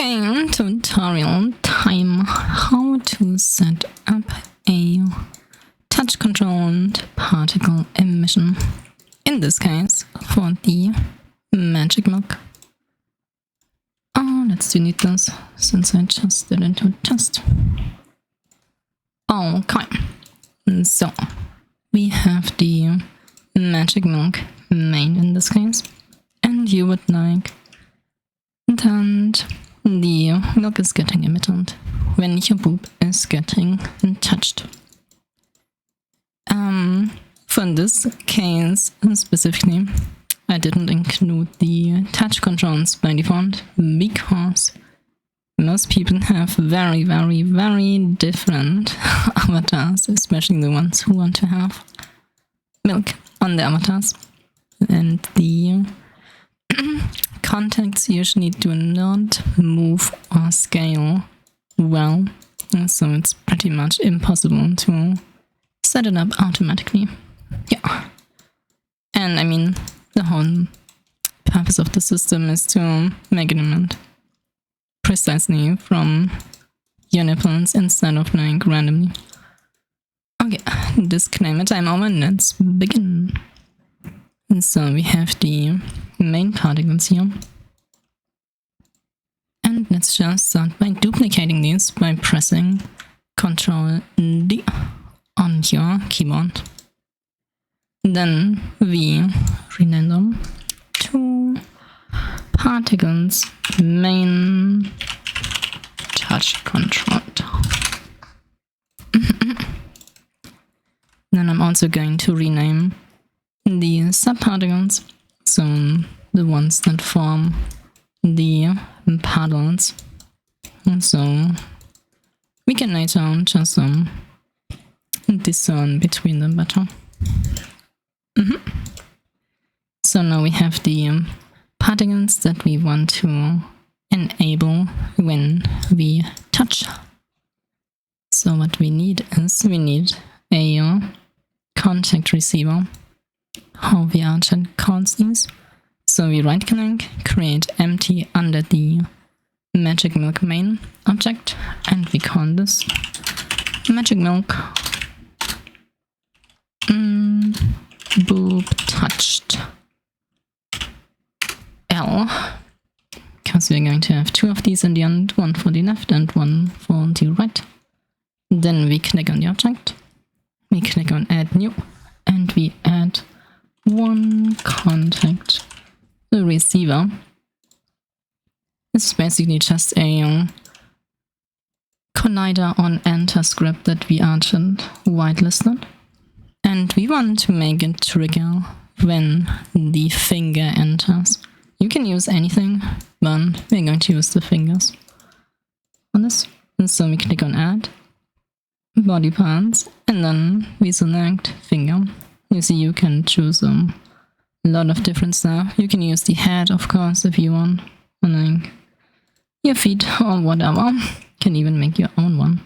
Okay, tutorial time. How to set up a touch controlled particle emission. In this case, for the magic milk. Oh, let's delete this since I just did it to test. Okay, so we have the magic milk main in this case, and you would like that the milk is getting emitted when your boob is getting touched. For this case specifically, I didn't include the touch controls by default because most people have very different avatars, especially the ones who want to have milk on their avatars. And the contacts usually do not move or scale well, so it's pretty much impossible to set it up automatically. Yeah. And I mean, the whole purpose of the system is to make it emit precisely from your nipples instead of like randomly. Okay, disclaimer time over, let's begin. And so we have the main particles here. And let's just start by duplicating these by pressing Ctrl D on your keyboard. Then we rename them to particles main touch controlled. Then I'm also going to rename the subparticles, so the ones that form the puddles. And so we can later just discern between them better. So now we have the particles that we want to enable when we touch. So what we need is a contact receiver, how VRChat calls these. So we right click, create empty under the magic milk main object, and we call this magic milk boob touched L, because we're going to have two of these in the end, one for the left and one for the right. Then we click on the object, we click on add new, and we add one contact receiver. This is basically just a collider on enter script that VRChat whitelisted. And we want to make it trigger when the finger enters. You can use anything, but we're going to use the fingers on this. And so we click on add, body parts, and then we select finger. You see you can choose a lot of different stuff. You can use the head, of course, if you want, or like your feet or whatever. You can even make your own one.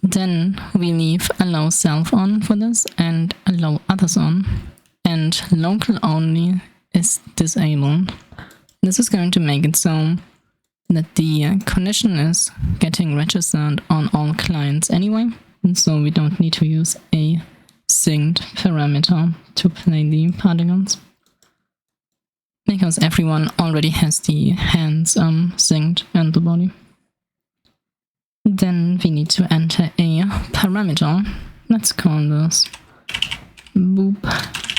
Then we leave allow self on for this and allow others on, and local only is disabled. This is going to make it so that the condition is getting registered on all clients anyway, and so we don't need to use a synced parameter to play the particles, because everyone already has the hands synced and the body. Then we need to enter a parameter. Let's call this boob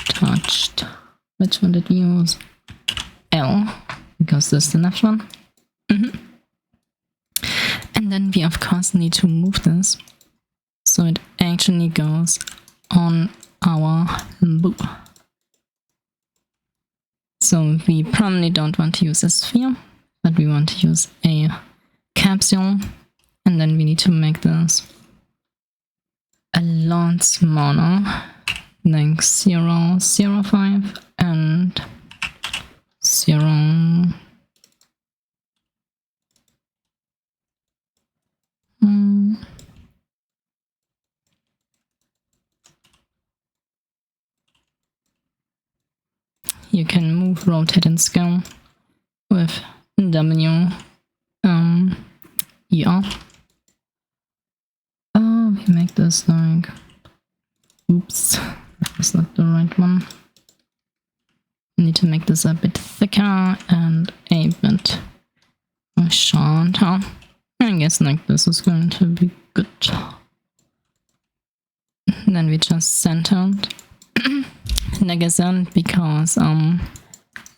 touched. Which one did we use? L, because this is the left one. And then we of course need to move this so it actually goes on our boob. So we probably don't want to use a sphere, but we want to use a capsule. And then we need to make this a lot smaller, like 0.05 and 0. You can move, rotate, and scale with W ER. We make this like, oops, that's not the right one. We need to make this a bit thicker and a bit shorter. I guess like this is going to be good. Then we just centered. Like I said, because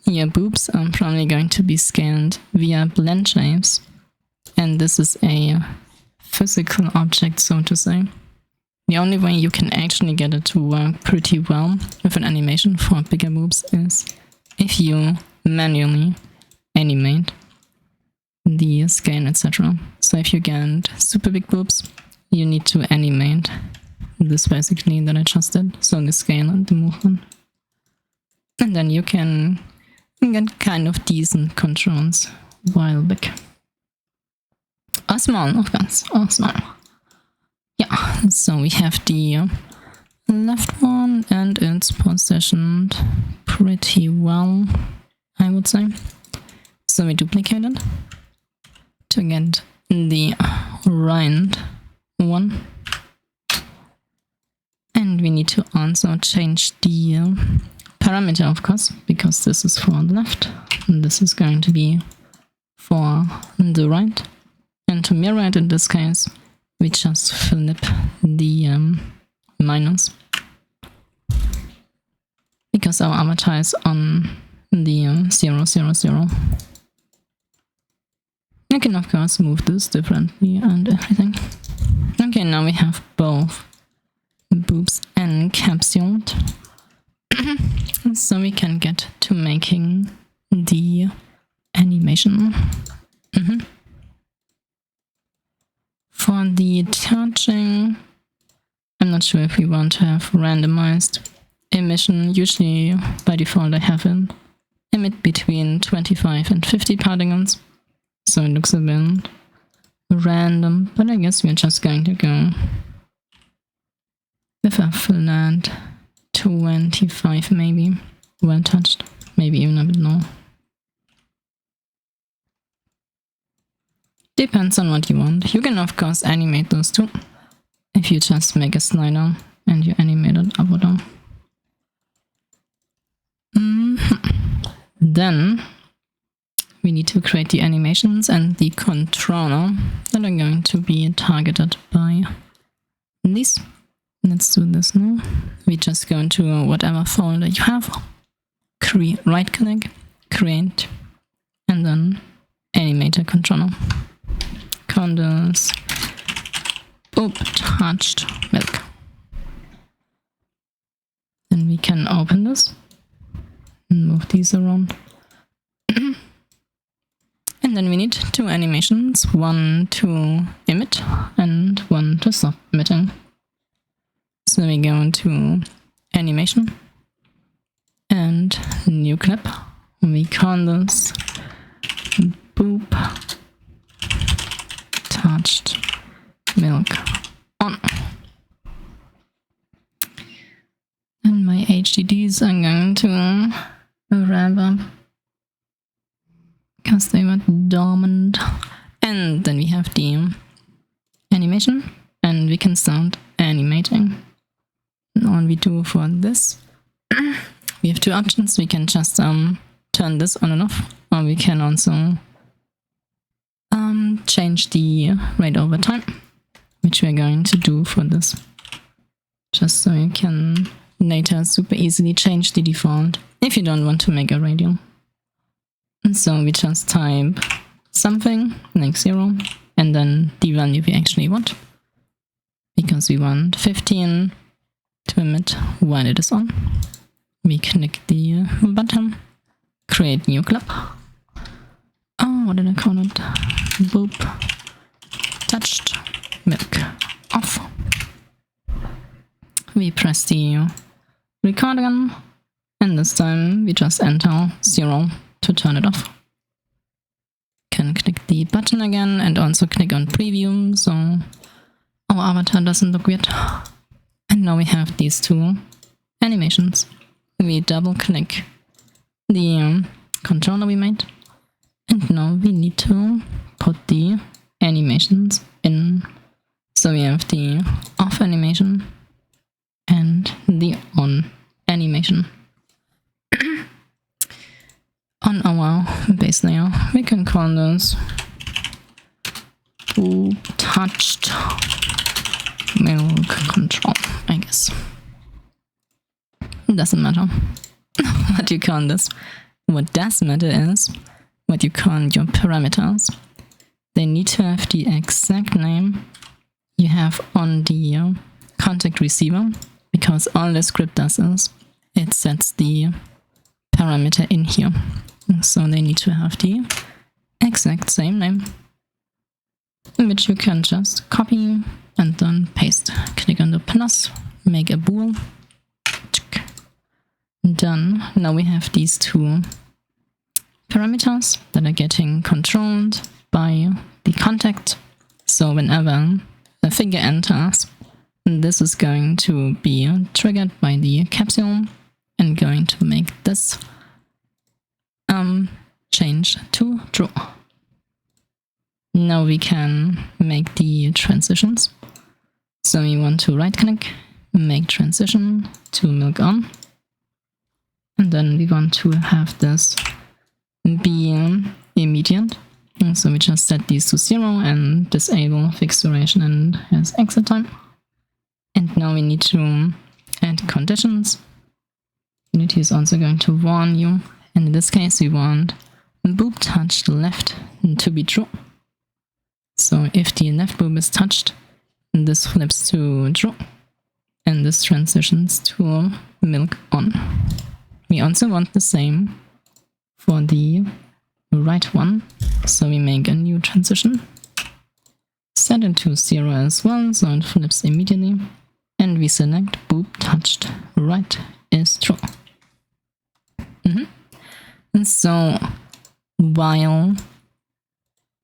your boobs are probably going to be scaled via blend shapes, and this is a physical object, so to say. The only way you can actually get it to work pretty well with an animation for bigger boobs is if you manually animate the scale, etc. So if you get super big boobs, you need to animate this basically that I just did, so the scale and the movement. And then you can get kind of decent controls while big. Or small, of course, or small. Yeah, so we have the left one and it's positioned pretty well, I would say. So we duplicate it to get the right one. And we need to also change the parameter, of course, because this is for the left and this is going to be for the right. And to mirror it in this case, we just flip the minus. Because our avatar is on the 0, 0, 0. You can of course move this differently and everything. Okay, now we have both boobs encapsulated. So we can get to making the animation. For the touching, I'm not sure if we want to have randomized emission. Usually by default I have an emit between 25 and 50 polygons, so it looks a bit random, but I guess we're just going to go with a flat 25 maybe, well touched, maybe even a bit low. Depends on what you want. You can of course animate those too, if you just make a slider and you animate it up or down. Then we need to create the animations and the controller that are going to be targeted by these. Let's do this now. We just go into whatever folder you have, right click, create, and then animator controller. Condoms, touched milk. Then we can open this and move these around. And then we need two animations, one to emit and one to stop emitting. So we go into animation and new clip. We call this boob touched milk on. And my HDDs are going to rev up because they were dormant. And then we have the animation and we can start animating. And all we do for this, we have two options. We can just turn this on and off, or we can also change the rate over time, which we're going to do for this, just so you can later super easily change the default if you don't want to make a radial. And so we just type something like 0 and then the value we actually want, because we want 15 to emit while it is on. We click the button, create new clip. Oh, what did I call it? Boop touched milk off. We press the record again, and this time we just enter 0 to turn it off. Can click the button again and also click on preview, so our avatar doesn't look weird. And now we have these two animations. We double click the controller we made, and now need to put the animations in. So we have the off animation and the on animation. On our base layer, we can call this boob touched milk control, I guess. It doesn't matter what you call this. What does matter is what you call your parameters. They need to have the exact name you have on the contact receiver, because all the script does is it sets the parameter in here. So they need to have the exact same name, which you can just copy and then paste. Click on the plus, make a bool. Done. Now we have these two parameters that are getting controlled by the contact. So whenever a figure enters, this is going to be triggered by the capsule and going to make this change to true. Now we can make the transitions. So we want to right click, make transition to milk on. And then we want to have this be immediate. And so we just set these to 0 and disable fixed duration and has exit time. And now we need to add conditions. Unity is also going to warn you. And in this case, we want boob touched left to be true. So if the left boob is touched, this flips to true. And this transitions to milk on. We also want the same for the right one. So we make a new transition. Set it to 0 as well, so it flips immediately. And we select boob touched right is true. And so while,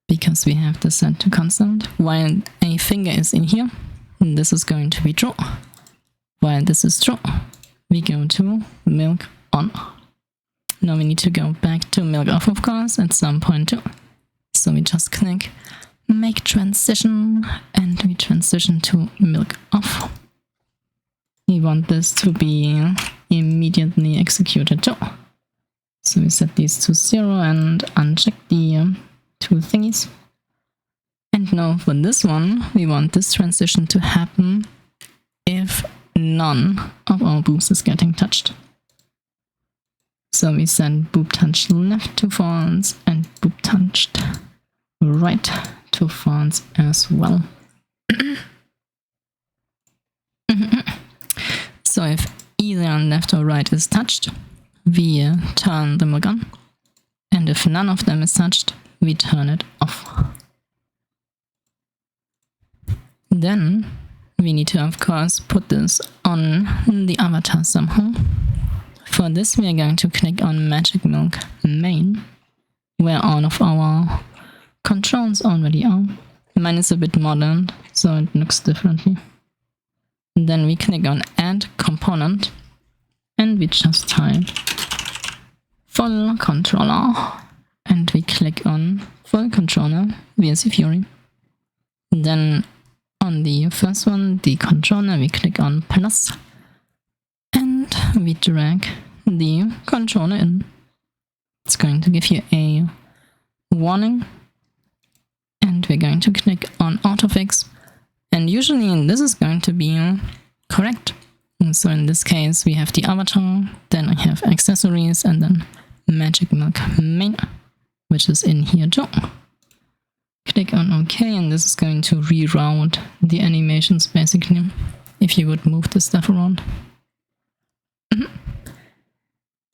because we have this set to constant, while a finger is in here, this is going to be true. While this is true, we go to milk on. Now we need to go back to milk off, of course, at some point too. So we just click make transition and we transition to milk off. We want this to be immediately executed too. So we set these to 0 and uncheck the two thingies. And now for this one, we want this transition to happen if none of our boobs is getting touched. So we set boob touched left to false and boob touched right to false as well. So if either left or right is touched, we turn the milk on, and if none of them is touched, we turn it off. Then we need to, of course, put this on the avatar somehow. For this, we are going to click on Magic Milk Main, where all of our controls already are. Mine is a bit modern, so it looks differently. Then we click on Add Component, and we just type Full Controller, and we click on Full Controller VRC Fury. Then on the first one, the controller, we click on plus, and we drag the controller in. It's going to give you a warning, and we're going to click on Autofix, and usually this is going to be correct. And so in this case, we have the avatar, then I have accessories, and then Magic Milk Main, which is in here too. Click on OK, and this is going to reroute the animations basically, if you would move the stuff around.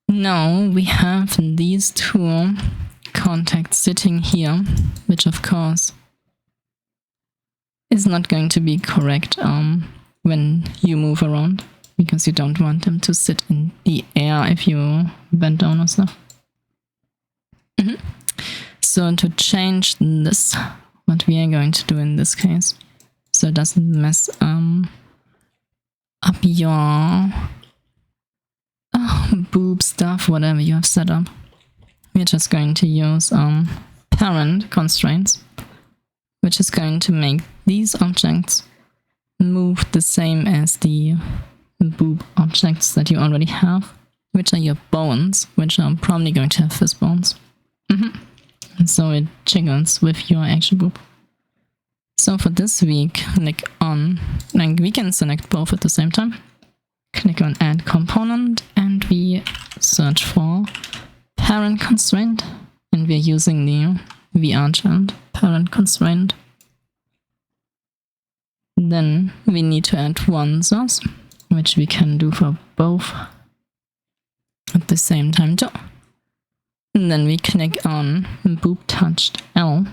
Now we have these two contacts sitting here, which of course is not going to be correct when you move around, because you don't want them to sit in the air if you bend down or stuff. So to change this, what we are going to do in this case, so it doesn't mess up your boob stuff, whatever you have set up, we're just going to use parent constraints, which is going to make these objects move the same as the boop objects that you already have, which are your bones, which are probably going to have fizz bones. And so it jiggles with your action boop. So for this we click on, like we can select both at the same time. Click on add component and we search for parent constraint, and we're using the VRChat parent constraint. Then we need to add one source, which we can do for both at the same time too. And then we click on boop touched L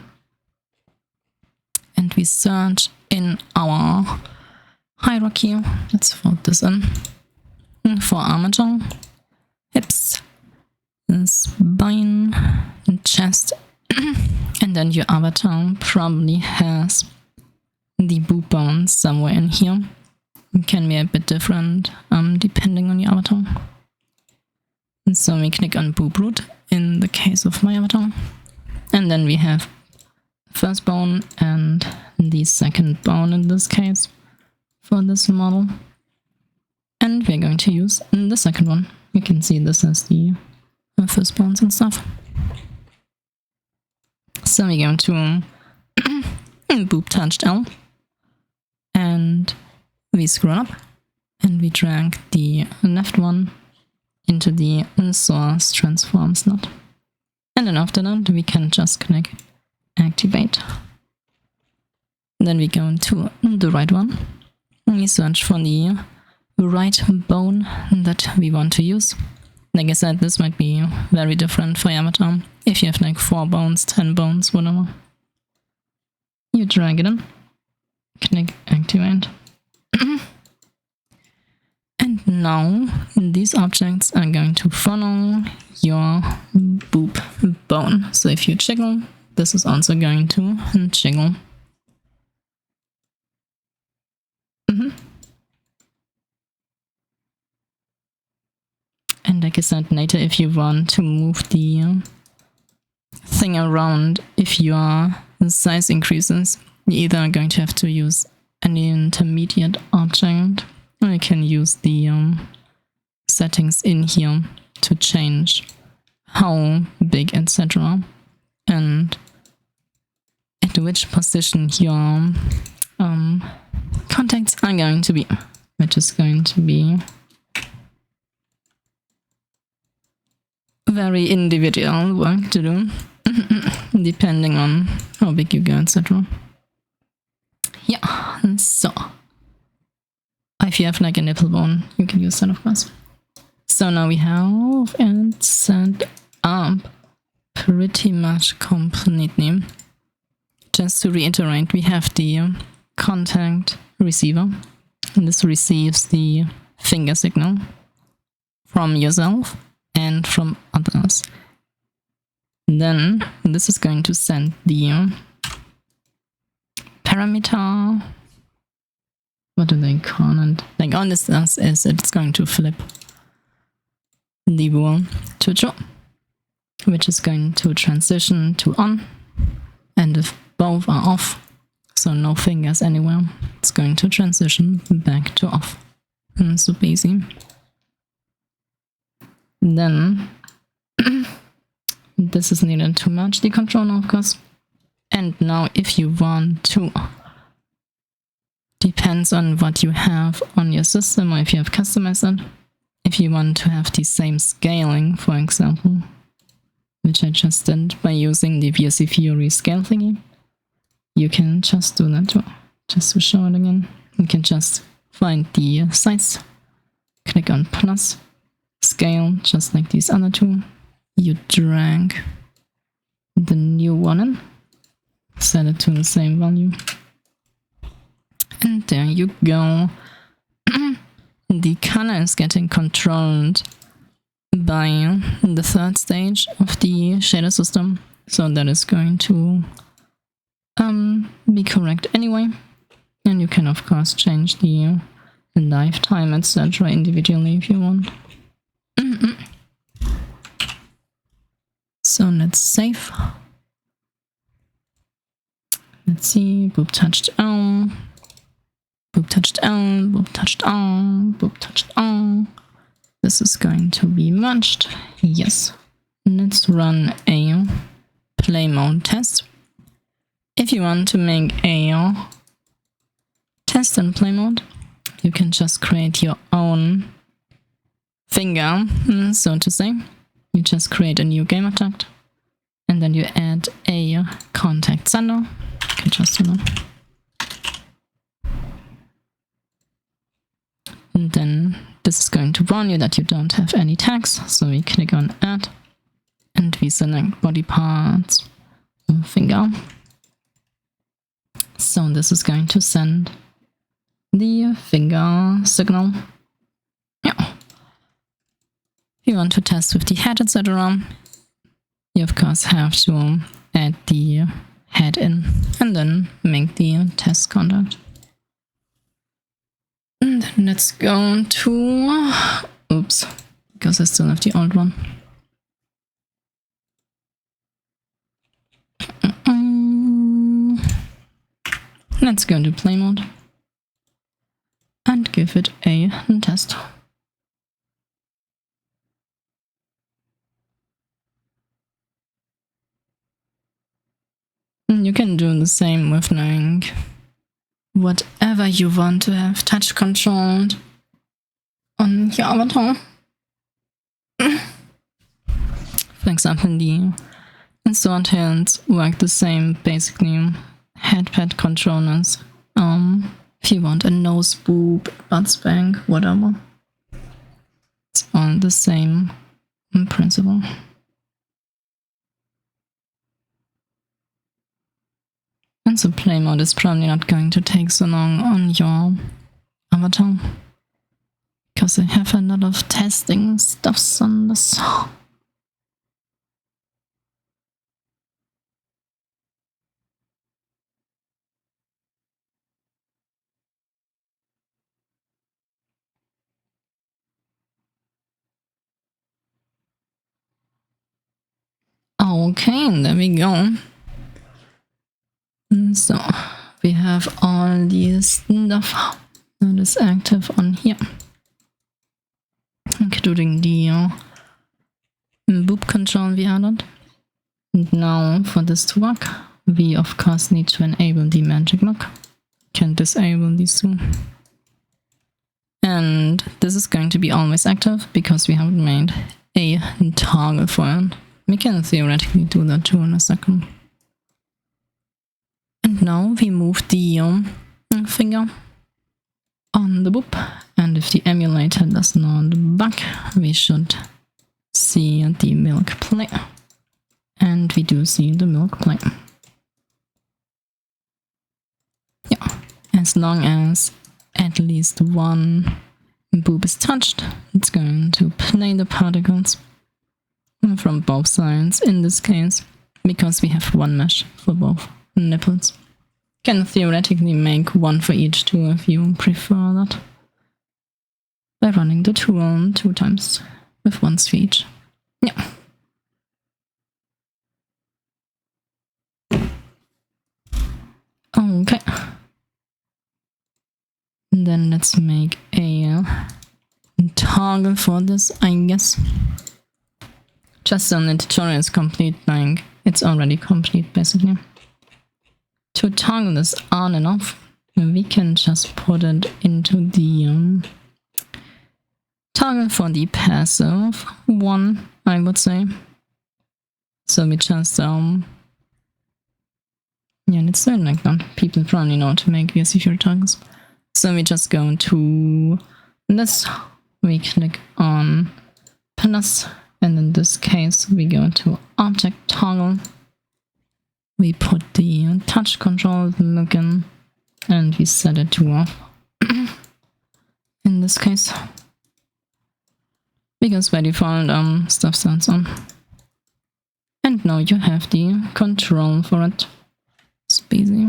and we search in our hierarchy. Let's fold this in. For armature, hips, spine, and chest. And then your avatar probably has the boop bones somewhere in here. It can be a bit different depending on your avatar. And so we click on boop root in the case of my avatar. And then we have first bone and the second bone in this case for this model. And we're going to use the second one. You can see this as the first bones and stuff. So we're going to boop touched L and we scroll up and we drag the left one into the source transform slot. And then after that we can just click activate. Then we go to the right one and we search for the right bone that we want to use. Like I said, this might be very different for your avatar. If you have like 4 bones, 10 bones, whatever. You drag it in, click activate. And now these objects are going to follow your boop bone. So if you jiggle, this is also going to jiggle. And like I said, later if you want to move the thing around, if your size increases, you either are going to have to use an intermediate object, or you can use the settings in here to change how big, etc. and at which position your contacts are going to be, which is going to be very individual work to do, depending on how big you go, etc. Yeah, so if you have like a nipple bone, you can use that, of course. So now we have it set up pretty much completely. Just to reiterate, we have the contact receiver, and this receives the finger signal from yourself and from others. Then this is going to send the parameter, what do they call it? Like all this does is it's going to flip the bool to true, which is going to transition to on, and if both are off, so no fingers anywhere, it's going to transition back to off. Super easy. Then this is needed to merge the controller, of course. And now if you want to, depends on what you have on your system or if you have customized it. If you want to have the same scaling, for example, which I just did by using the VRC Fury scale thingy, you can just do that too. Just to show it again, you can just find the size, click on plus, scale, just like these other two. You drag the new one in, set it to the same value, and there you go. The color is getting controlled by the third stage of the shader system, so that is going to be correct anyway. And you can of course change the lifetime, etc. individually if you want. So let's save. Let's see, boop touched on, boop touched on, boop touched on, boop touched on. This is going to be merged. Yes. Let's run a play mode test. If you want to make a test in play mode, you can just create your own finger, so to say. You just create a new game object and then you add a contact sender. You can just, and then this is going to warn you that you don't have any tags. So we click on add and we select body parts, finger. So this is going to send the finger signal. Yeah. If you want to test with the head, etc., you of course have to add the head in and then make the test contact. And then let's go to, oops, because I still have the old one. Let's go to play mode and give it a test. You can do the same with like whatever you want to have touch controlled on your avatar. For example, the sword hands work the same, basically. Headpad controllers. If you want a nose boop, butt spank, whatever. It's all the same principle. And so play mode is probably not going to take so long on your avatar, because I have a lot of testing stuffs on this. Okay, there we go. So we have all these stuff that is active on here, including the boop control we added. And now for this to work, we of course need to enable the magic lock. Can disable these two. And this is going to be always active because we haven't made a toggle for it. We can theoretically do that too in a second. And now we move the finger on the boop, and if the emulator does not bug, we should see the milk play. And we do see the milk play. Yeah, as long as at least one boop is touched, it's going to play the particles from both sides in this case, because we have one mesh for both nipples. Can theoretically make one for each too if you prefer that, by running the tool 2 times with once for each. Yeah. Okay. And then let's make a toggle for this, I guess. Just so the tutorial is complete, like it's already complete basically. To toggle this on and off, we can just put it into the toggle for the passive one, I would say. So we just yeah, let's do it like that. People probably know how to make VRChat toggles. So we just go to this, we click on plus, and in this case we go to object toggle. We put the touch control look in and we set it to off. In this case, because by default stuff sounds on. And now you have the control for it. It's busy.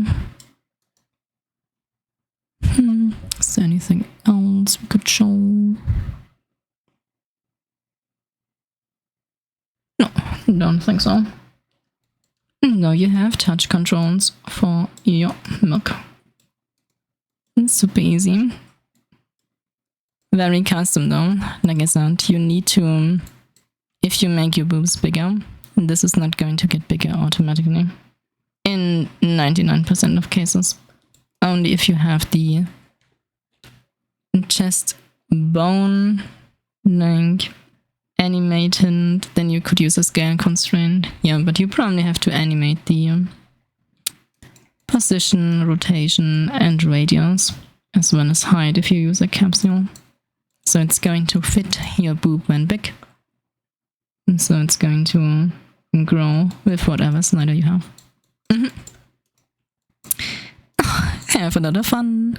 Is there anything else we could show? No, don't think so. now you have touch controls for your milk. It's super easy. Very custom though. Like I said, you need to, if you make your boobs bigger, this is not going to get bigger automatically. In 99% of cases. Only if you have the chest bone like animated, then you could use a scale constraint. Yeah, but you probably have to animate the position, rotation, and radius, as well as height if you use a capsule. So it's going to fit your boob when big. And so it's going to grow with whatever slider you have. Have a lot of fun!